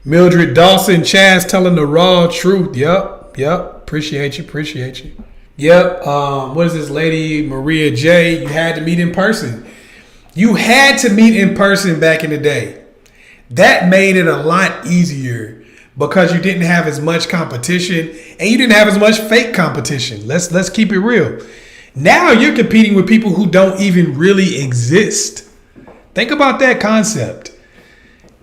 Mildred Dawson, Chazz telling the raw truth. Yep. Appreciate you. Yep. What is this lady? Maria J. You had to meet in person. You had to meet in person back in the day. That made it a lot easier because you didn't have as much competition and you didn't have as much fake competition. Let's keep it real. Now you're competing with people who don't even really exist. Think about that concept.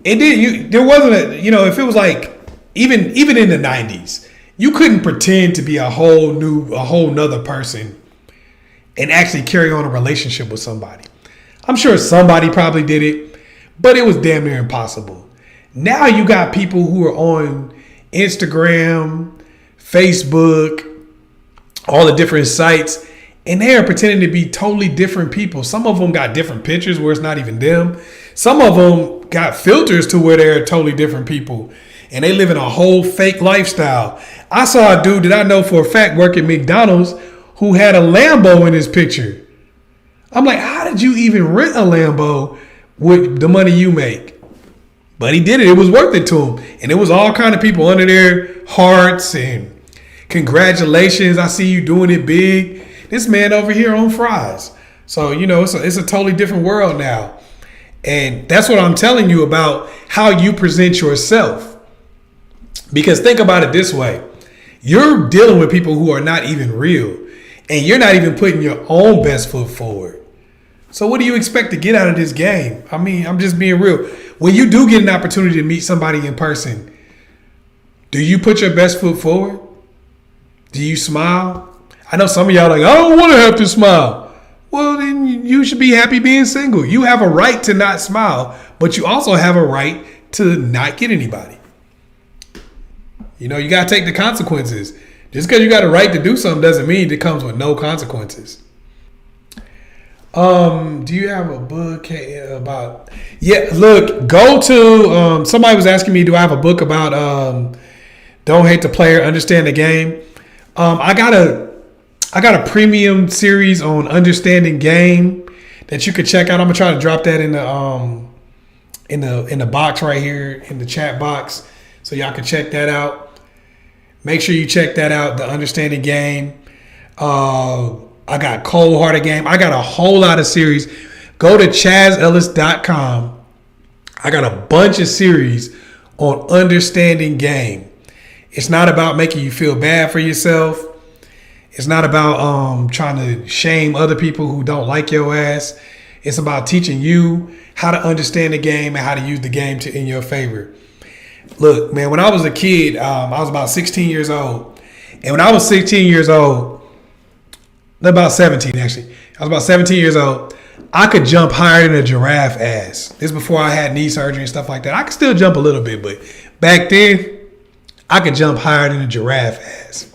There wasn't if it was like even in the 90s, you couldn't pretend to be a whole nother person and actually carry on a relationship with somebody. I'm sure somebody probably did it, but it was damn near impossible. Now you got people who are on Instagram, Facebook, all the different sites, and they are pretending to be totally different people. Some of them got different pictures where it's not even them. Some of them got filters to where they're totally different people. And they live in a whole fake lifestyle. I saw a dude that I know for a fact work at McDonald's who had a Lambo in his picture. I'm like, how did you even rent a Lambo with the money you make? But he did it. It was worth it to him. And it was all kind of people under their hearts and congratulations. I see you doing it big. This man over here on fries. So, it's a totally different world now. And that's what I'm telling you about how you present yourself. Because think about it this way. You're dealing with people who are not even real. And you're not even putting your own best foot forward. So what do you expect to get out of this game? I mean, I'm just being real. When you do get an opportunity to meet somebody in person, do you put your best foot forward? Do you smile? I know some of y'all are like, I don't want to have to smile. Well, then you should be happy being single. You have a right to not smile, but you also have a right to not get anybody. You got to take the consequences. Just because you got a right to do something doesn't mean it comes with no consequences. Do you have a book about? Yeah, look, go to. Somebody was asking me, do I have a book about? Don't hate the player, understand the game. I got a premium series on understanding game that you could check out. I'm gonna try to drop that in the box right here in the chat box, so y'all can check that out. Make sure you check that out. The understanding game. I got Cold Hearted Game. I got a whole lot of series. Go to ChazzEllis.com. I got a bunch of series on understanding game. It's not about making you feel bad for yourself. It's not about trying to shame other people who don't like your ass. It's about teaching you how to understand the game and how to use the game in your favor. Look, man, when I was a kid, I was about 16 years old. And when I was 16 years old, about 17 actually, I was about 17 years old, I could jump higher than a giraffe ass. This is before I had knee surgery and stuff like that. I could still jump a little bit, but back then, I could jump higher than a giraffe ass.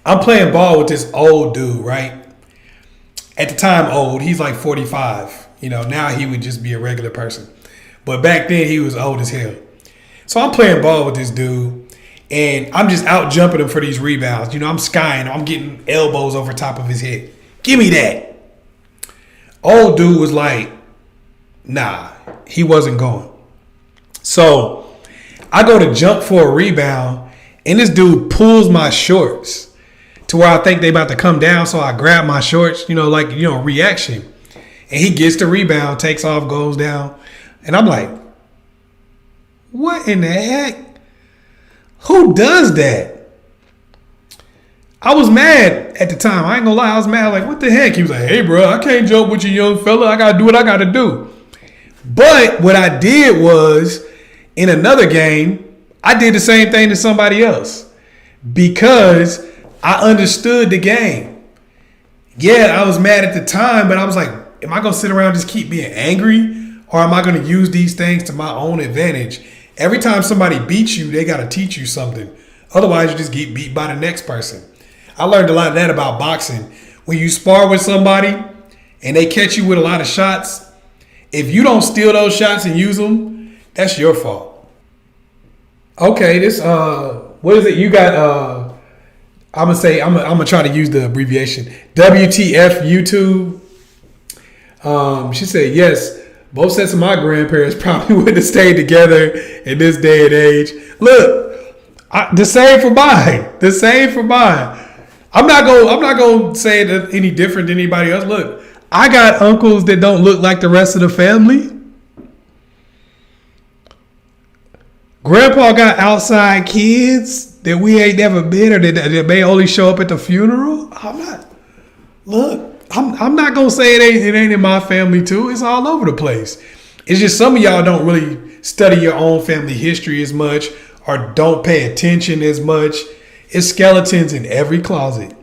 I'm playing ball with this old dude, right? At the time, old. He's like 45. Now he would just be a regular person. But back then, he was old as hell. So I'm playing ball with this dude, and I'm just out jumping him for these rebounds. I'm skying him. I'm getting elbows over top of his head. Give me that. Old dude was like, nah, he wasn't going. So I go to jump for a rebound, and this dude pulls my shorts to where I think they about to come down. So I grab my shorts, reaction. And he gets the rebound, takes off, goes down. And I'm like, what in the heck? Who does that? I was mad at the time. I ain't gonna lie. I was mad. Like, what the heck? He was like, hey, bro, I can't jump with you, young fella. I gotta do what I gotta do. But what I did was, in another game, I did the same thing to somebody else because I understood the game. Yeah, I was mad at the time, but I was like, am I gonna sit around and just keep being angry? Or am I going to use these things to my own advantage? Every time somebody beats you, they got to teach you something. Otherwise, you just get beat by the next person. I learned a lot of that about boxing. When you spar with somebody and they catch you with a lot of shots, if you don't steal those shots and use them, that's your fault. Okay, what is it? You got, I'm going to try to use the abbreviation. WTF YouTube. She said, yes. Both sets of my grandparents probably wouldn't have stayed together in this day and age. Look, the same for mine. The same for mine. I'm not gonna say that any different than anybody else. Look, I got uncles that don't look like the rest of the family. Grandpa got outside kids that we ain't never been, or that may only show up at the funeral. I'm not gonna say it ain't in my family too. It's all over the place. It's just some of y'all don't really study your own family history as much, or don't pay attention as much. It's skeletons in every closet.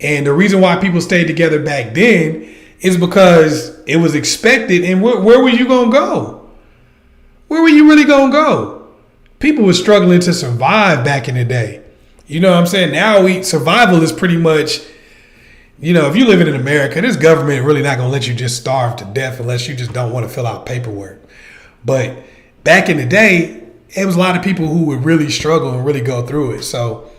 And the reason why people stayed together back then is because it was expected. And where were you gonna go? Where were you really gonna go? People were struggling to survive back in the day. You know what I'm saying? Now survival is pretty much, you know, if you're living in America, this government really not going to let you just starve to death unless you just don't want to fill out paperwork. But back in the day, it was a lot of people who would really struggle and really go through it. So,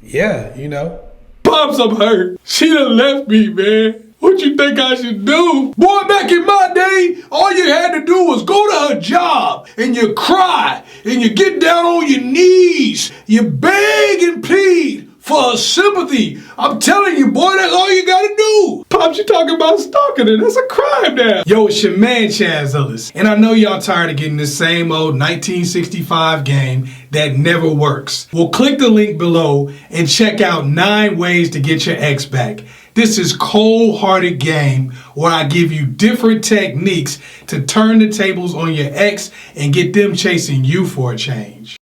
yeah, you know. Pops, I'm hurt. She done left me, man. What you think I should do? Boy, back in my day, all you had to do was go to her job and you cry and you get down on your knees. You beg and plead for sympathy. I'm telling you, boy, that's all you gotta do. Pops, you talking about stalking her. That's a crime now. Yo, it's your man, Chazz Ellis. And I know y'all tired of getting the same old 1965 game that never works. Well, click the link below and check out 9 ways to get your ex back. This is cold-hearted game where I give you different techniques to turn the tables on your ex and get them chasing you for a change.